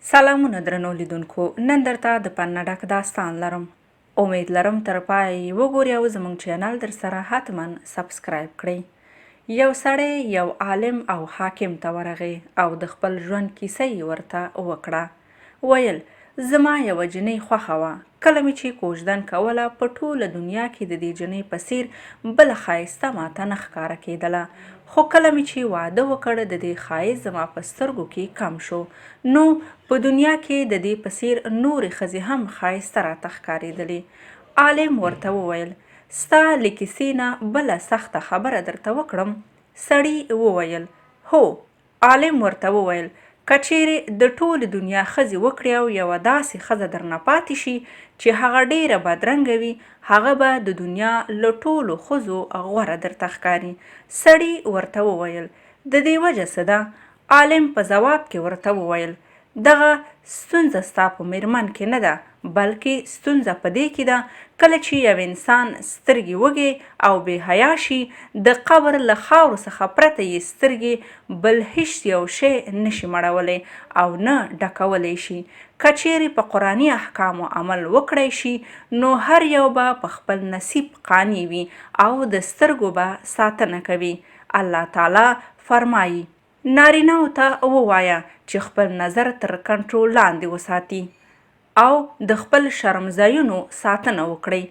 سلامونه درنو لیدونکو، نن درته د پنه ډک داستان لرم. امید لرم تر پای وګورئ او زموږ چینل در سره حتما سبسکرایب کړئ. یو سړی یو عالم او حاکم ته ورغی او د خپل ژوند کیسه یې ورته وکړه. ویل زما یوه جنۍ خوښه وه. کله مې چې کوژدن کوله په ټوله دنیا کې د دې جنۍ په څیر بله ښایسته ماته نه ښکاره کېدله. خو کله مې چې واده وکړ د دې ښایست زما په سترګو کې کم شو. نو په دنیا کې د دې په څیر نورې ښځې هم ښایسته راته ښکارېدلې. عالم ورته وویل ستا له کیسې نه بله سخته خبره درته وکړم؟ سړي وویل هو. عالم ورته وویل که چیرې د ټولې دنیا ښځې وکړې او یوه داسې ښځه درنه پاتې شي چې هغه ډیره بدرنګه وي، هغه به د دنیا له ټولو ښځو غوره درته ښکاري. سړي ورته وویل د دې وجه څه ده؟ عالم په ځواب کې ورته وویل دغه ستونزه ستا په میرمن کې نه ده، بلکې ستونزه په دې کې ده کله چې یو انسان سترګې وږې او بې حیا شي، د قبر له خاورو څخه پرته یې سترګې بل هیڅ یو شی نشي مړولی او نه ډکولی شي. که چیرې په قرآني احکامو عمل وکړی شي نو هر یو به په خپل نصیب قانع وي او د سترګو به ساتنه کوي. الله تعالی فرمایي نارینهو ته ووایه چې خپل نظر تر کنټرول لاندې وساتي او د خپل شرمځایونو ساتنه وکړي.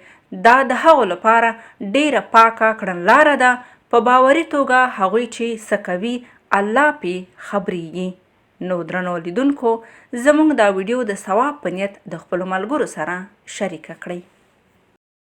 دا د هغو لپاره ډیره پاکه کړنلاره ده په باوري توګه هغوی چې څه کوي الله پې خبریږي. نو درنو لیدونکو، زموږ دا ویډیو د ثواب په نیت د خپلو ملګرو سره شریکه کړئ.